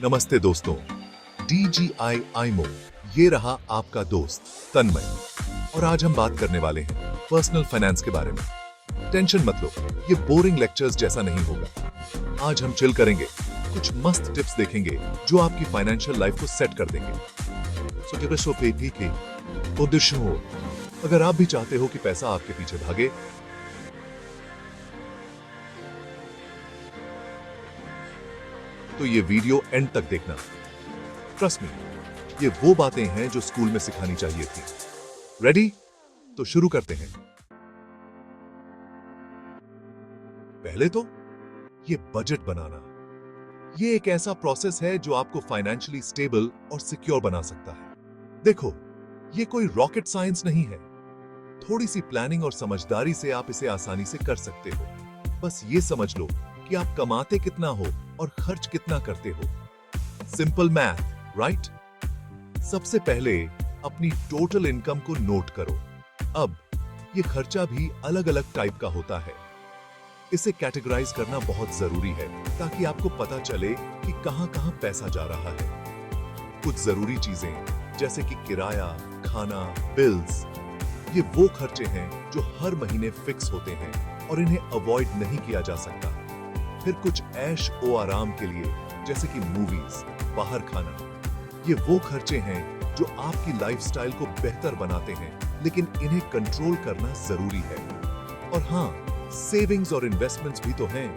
नमस्ते दोस्तों, DGI IMO ये रहा आपका दोस्त तन्मय और आज हम बात करने वाले हैं पर्सनल फाइनेंस के बारे में। टेंशन मत लो, ये बोरिंग लेक्चर्स जैसा नहीं होगा। आज हम चिल करेंगे, कुछ मस्त टिप्स देखेंगे जो आपकी फाइनेंशियल लाइफ को सेट कर देंगे। सो गिव अस उद्देश्य हो, अगर आप भी चाहते हो कि पैसा आपके पीछे भागे, तो ये वीडियो एंड तक देखना। ट्रस्ट मी, ये वो बातें हैं जो स्कूल में सिखानी चाहिए थी। रेडी? तो शुरू करते हैं। पहले तो ये बजट बनाना, ये एक ऐसा प्रोसेस है जो आपको फाइनेंशियली स्टेबल और सिक्योर बना सकता है। देखो, ये कोई रॉकेट साइंस नहीं है। थोड़ी सी प्लानिंग और समझदारी से आप इसे आसानी से कर सकते हो। बस ये समझ लो कि आप कमाते कितना हो और खर्च कितना करते हो। Simple math, right? सबसे पहले अपनी टोटल इनकम को नोट करो। अब ये खर्चा भी अलग अलग टाइप का होता है। इसे कैटेगराइज करना बहुत जरूरी है ताकि आपको पता चले कि कहां-कहां पैसा जा रहा है। कुछ जरूरी चीजें जैसे कि किराया, खाना, बिल्स, ये वो खर्चे हैं जो हर महीने फिक्स होते हैं और इन्हें अवॉइड नहीं किया जा सकता। फिर कुछ ऐश ओ आराम के लिए जैसे कि मूवीज, बाहर खाना, ये वो खर्चे हैं जो आपकी लाइफस्टाइल को बेहतर बनाते हैं, लेकिन इन्हें कंट्रोल करना जरूरी है। और हाँ, सेविंग्स और इन्वेस्टमेंट्स भी तो हैं।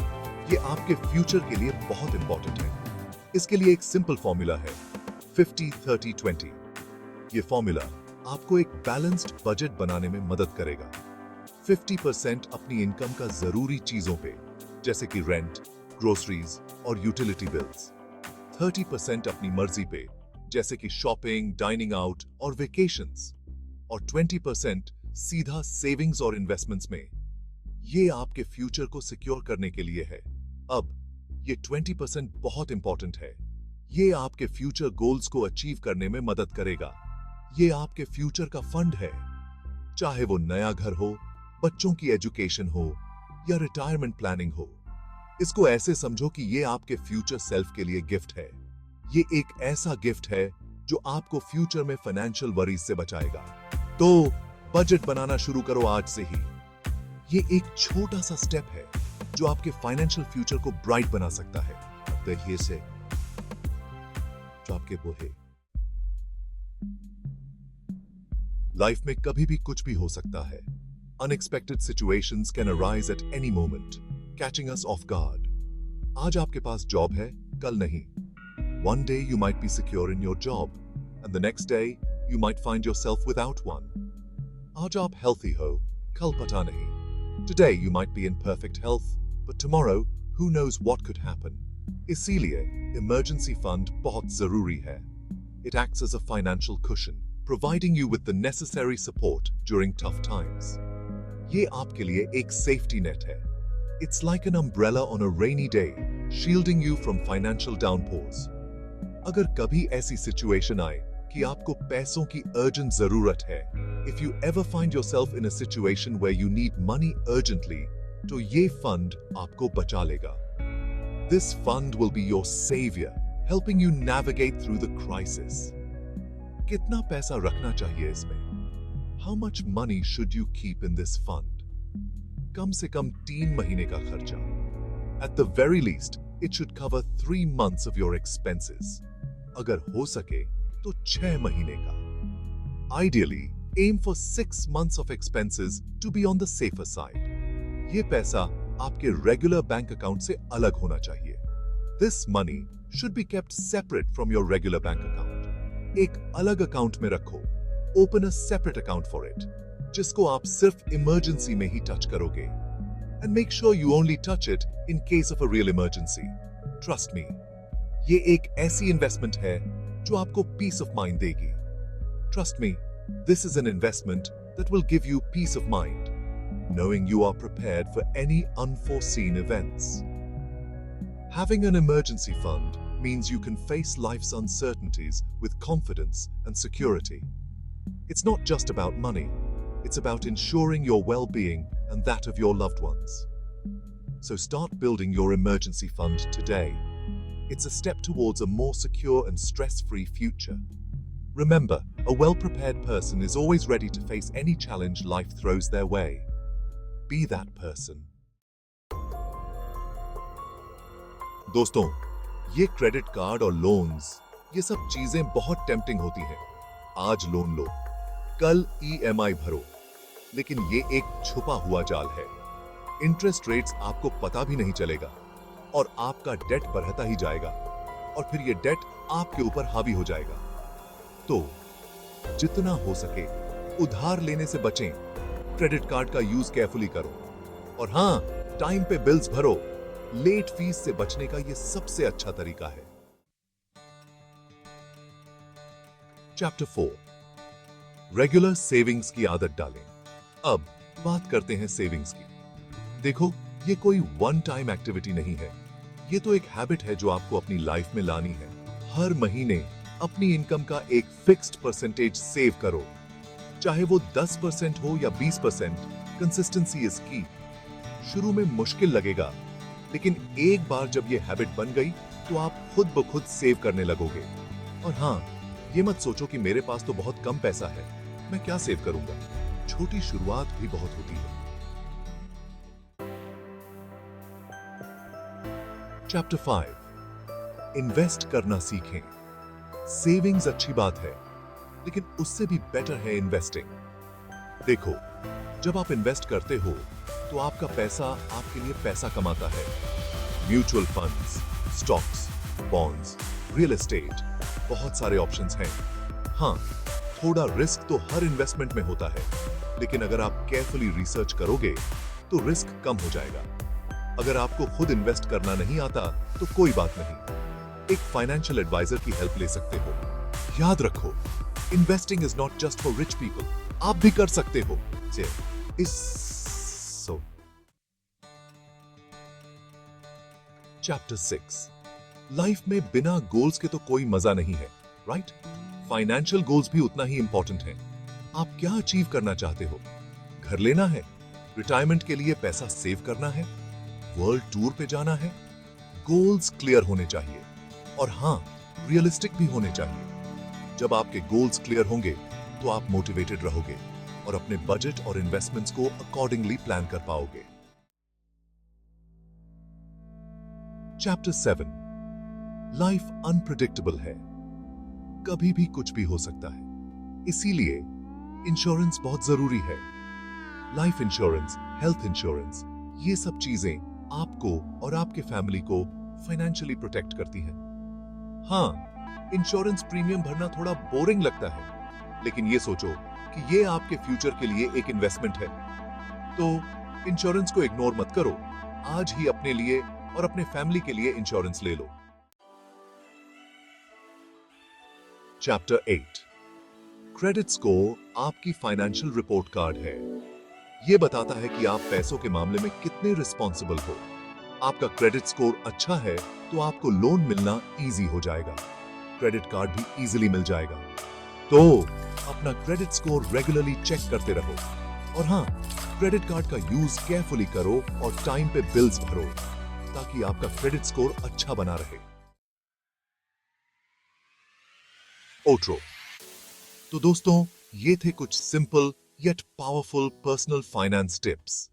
ये आपके फ्यूचर के लिए बहुत इंपॉर्टेंट है। इसके लिए एक सिंपल फॉर्मूला है 50-30-20। ये फॉर्मूला आपको एक बैलेंस्ड बजट बनाने में मदद करेगा। 50% अपनी इनकम का जरूरी चीजों पे जैसे कि रेंट, ग्रोसरीज और यूटिलिटी बिल्स। 30% अपनी मर्जी पे जैसे कि शॉपिंग, डाइनिंग आउट और वेकेशंस। और 20% सीधा सेविंग्स और इन्वेस्टमेंट्स में। ये आपके फ्यूचर को सिक्योर करने के लिए है। अब ये 20% बहुत इंपॉर्टेंट है। ये आपके फ्यूचर गोल्स को अचीव करने में मदद करेगा। ये आपके फ्यूचर का फंड है, चाहे वो नया घर हो, बच्चों की एजुकेशन हो या रिटायरमेंट प्लानिंग हो। इसको ऐसे समझो कि ये आपके फ्यूचर सेल्फ के लिए गिफ्ट है। ये एक ऐसा गिफ्ट है जो आपको फ्यूचर में फाइनेंशियल वरीज से बचाएगा। तो बजट बनाना शुरू करो आज से ही। ये एक छोटा सा स्टेप है जो आपके फाइनेंशियल फ्यूचर को ब्राइट बना सकता है। देखिए से जो आपके वो है। लाइफ में कभी भी कुछ भी हो सकता है। Unexpected situations can arise at any moment, catching us off guard. आज आपके पास जॉब है, कल नहीं. One day you might be secure in your job, and the next day you might find yourself without one. आज आप healthy हो, कल पता नहीं. Today you might be in perfect health, but tomorrow who knows what could happen. इसीलिए emergency fund बहुत जरूरी है. It acts as a financial cushion, providing you with the necessary support during tough times. ये आपके लिए एक safety net है। It's like an umbrella on a rainy day, shielding you from financial downpours. अगर कभी ऐसी सिचुएशन आए कि आपको पैसों की अर्जेंट जरूरत है, if you ever find yourself in a situation where you need money urgently, तो ये फंड आपको बचा लेगा। This fund will be your savior, helping you navigate through the crisis. कितना पैसा रखना चाहिए इसमें? How much money should you keep in this fund? कम से कम 3 महीने का खर्चा। At the very least, it should cover 3 months of your expenses. अगर हो सके तो 6 महीने का। Ideally, aim for 6 months of expenses to be on the safer side. ये पैसा आपके regular bank account से अलग होना चाहिए। This money should be kept separate from your regular bank account. एक अलग अकाउंट में रखो। Open a separate account for it, जिसको आप सिर्फ इमरजेंसी में ही टच करोगे। And make sure you only touch it in case of a real emergency. Trust me, ये एक ऐसी इन्वेस्टमेंट है जो आपको peace of mind देगी। Trust me, this is an investment that will give you peace of mind, knowing you are prepared for any unforeseen events. Having an emergency fund means you can face life's uncertainties with confidence and security. It's not just about money, it's about ensuring your well-being and that of your loved ones. So start building your emergency fund today. It's a step towards a more secure and stress-free future. Remember, a well-prepared person is always ready to face any challenge life throws their way. Be that person. दोस्तों, ये credit card और loans, ये सब चीजें बहुत tempting होती हैं। आज लोन लो, कल ईएमआई भरो, लेकिन ये एक छुपा हुआ जाल है। इंटरेस्ट रेट्स आपको पता भी नहीं चलेगा और आपका डेट बढ़ता ही जाएगा और फिर ये डेट आपके ऊपर हावी हो जाएगा। तो जितना हो सके उधार लेने से बचें, क्रेडिट कार्ड का यूज केयरफुली करो और हां, टाइम पे बिल्स भरो। लेट फीस से बचने का ये सबसे अच्छा तरीका है। चैप्टर 4, रेगुलर सेविंग्स की आदत डालें। अब बात करते हैं सेविंग्स की। देखो, ये कोई वन टाइम एक्टिविटी नहीं है, ये तो एक हैबिट है जो आपको अपनी लाइफ में लानी है। हर महीने अपनी इनकम का एक फिक्स्ड परसेंटेज सेव करो, चाहे वो 10% हो या 20%। कंसिस्टेंसी इज की। शुरू में मुश्किल लगेगा, लेकिन एक बार जब ये हैबिट बन गई तो आप खुद ब खुद सेव करने लगोगे। और हां, ये मत सोचो कि मेरे पास तो बहुत कम पैसा है, मैं क्या सेव करूंगा। छोटी शुरुआत भी बहुत होती है। चैप्टर 5, इन्वेस्ट करना सीखें। सेविंग्स अच्छी बात है, लेकिन उससे भी बेटर है इन्वेस्टिंग। देखो, जब आप इन्वेस्ट करते हो तो आपका पैसा आपके लिए पैसा कमाता है। Mutual funds, stocks, bonds, real estate, बहुत सारे ऑप्शंस हैं। हां, थोड़ा रिस्क तो हर इन्वेस्टमेंट में होता है, लेकिन अगर आप केयरफुली रिसर्च करोगे तो रिस्क कम हो जाएगा। अगर आपको खुद इन्वेस्ट करना नहीं आता तो कोई बात नहीं, एक फाइनेंशियल एडवाइजर की हेल्प ले सकते हो। याद रखो, investing is not just for rich people, आप भी कर सकते हो। चैप्टर 6, लाइफ में बिना गोल्स के तो कोई मजा नहीं है, राइट? फाइनेंशियल गोल्स भी उतना ही इंपॉर्टेंट है। आप क्या अचीव करना चाहते हो? घर लेना है, रिटायरमेंट के लिए पैसा सेव करना है, वर्ल्ड टूर पे जाना है? गोल्स क्लियर होने चाहिए और हां, रियलिस्टिक भी होने चाहिए। जब आपके गोल्स क्लियर होंगे तो आप मोटिवेटेड रहोगे और अपने बजट और इन्वेस्टमेंट्स को अकॉर्डिंगली प्लान कर पाओगे। चैप्टर 7, लाइफ अनप्रेडिक्टेबल है, कभी भी कुछ भी हो सकता है, इसीलिए इंश्योरेंस बहुत जरूरी है। लाइफ इंश्योरेंस, हेल्थ इंश्योरेंस, ये सब चीजें आपको और आपके फैमिली को फाइनेंशियली प्रोटेक्ट करती हैं। हां, इंश्योरेंस प्रीमियम भरना थोड़ा बोरिंग लगता है, लेकिन ये सोचो कि ये आपके फ्यूचर के लिए एक इन्वेस्टमेंट है। तो इंश्योरेंस को इग्नोर मत करो, आज ही अपने लिए और अपने फैमिली के लिए इंश्योरेंस ले लो। चैप्टर 8, क्रेडिट स्कोर आपकी फाइनेंशियल रिपोर्ट कार्ड है। यह बताता है कि आप पैसों के मामले में कितने रिस्पॉन्सिबल हो। आपका क्रेडिट स्कोर अच्छा है तो आपको लोन मिलना इजी हो जाएगा, क्रेडिट कार्ड भी इजीली मिल जाएगा। तो अपना क्रेडिट स्कोर रेगुलरली चेक करते रहो और हां, क्रेडिट कार्ड का यूज केयरफुली करो और टाइम पे बिल्स भरो ताकि आपका क्रेडिट स्कोर अच्छा बना रहे। ओट्रो। तो दोस्तों, ये थे कुछ simple yet powerful personal finance tips.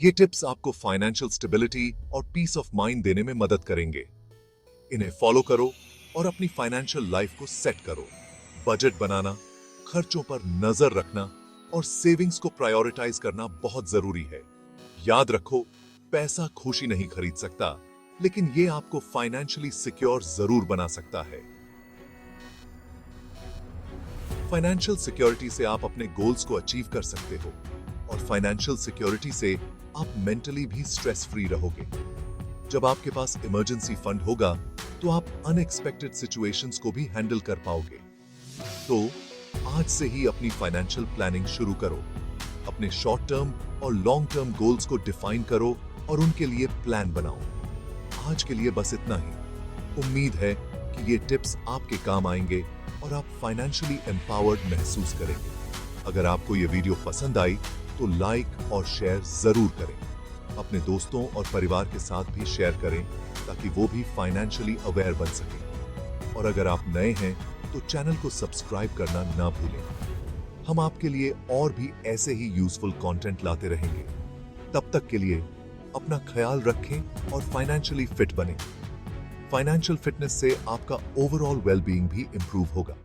ये टिप्स आपको फाइनेंशियल स्टेबिलिटी और पीस ऑफ माइंड देने में मदद करेंगे। इन्हें फॉलो करो और अपनी फाइनेंशियल लाइफ को सेट करो। बजट बनाना, खर्चों पर नजर रखना और सेविंग्स को प्रायोरिटाइज करना बहुत जरूरी है। याद रखो, पैसा खुशी नहीं खरीद सकता, लेकिन ये आपको फाइनेंशियली सिक्योर जरूर बना सकता है। फाइनेंशियल सिक्योरिटी से आप अपने गोल्स को अचीव कर सकते हो और फाइनेंशियल सिक्योरिटी से आप मेंटली भी स्ट्रेस फ्री रहोगे। जब आपके पास इमरजेंसी फंड होगा तो आप अनएक्सपेक्टेड सिचुएशंस को भी हैंडल कर पाओगे। तो आज से ही अपनी फाइनेंशियल प्लानिंग शुरू करो। अपने शॉर्ट टर्म और लॉन्ग टर्म गोल्स को डिफाइन करो और उनके लिए प्लान बनाओ। आज के लिए बस इतना ही। उम्मीद है कि ये टिप्स आपके काम आएंगे और आप फाइनेंशियली एम्पावर्ड महसूस करेंगे। अगर आपको ये वीडियो पसंद आई तो लाइक और शेयर जरूर करें। अपने दोस्तों और परिवार के साथ भी शेयर करें ताकि वो भी फाइनेंशियली अवेयर बन सके। और अगर आप नए हैं तो चैनल को सब्सक्राइब करना ना भूलें। हम आपके लिए और भी ऐसे ही यूजफुल कंटेंट लाते रहेंगे। तब तक के लिए अपना ख्याल रखें और फाइनेंशियली फिट बने। फाइनेंशियल फिटनेस से आपका ओवरऑल वेलबीइंग भी इंप्रूव होगा।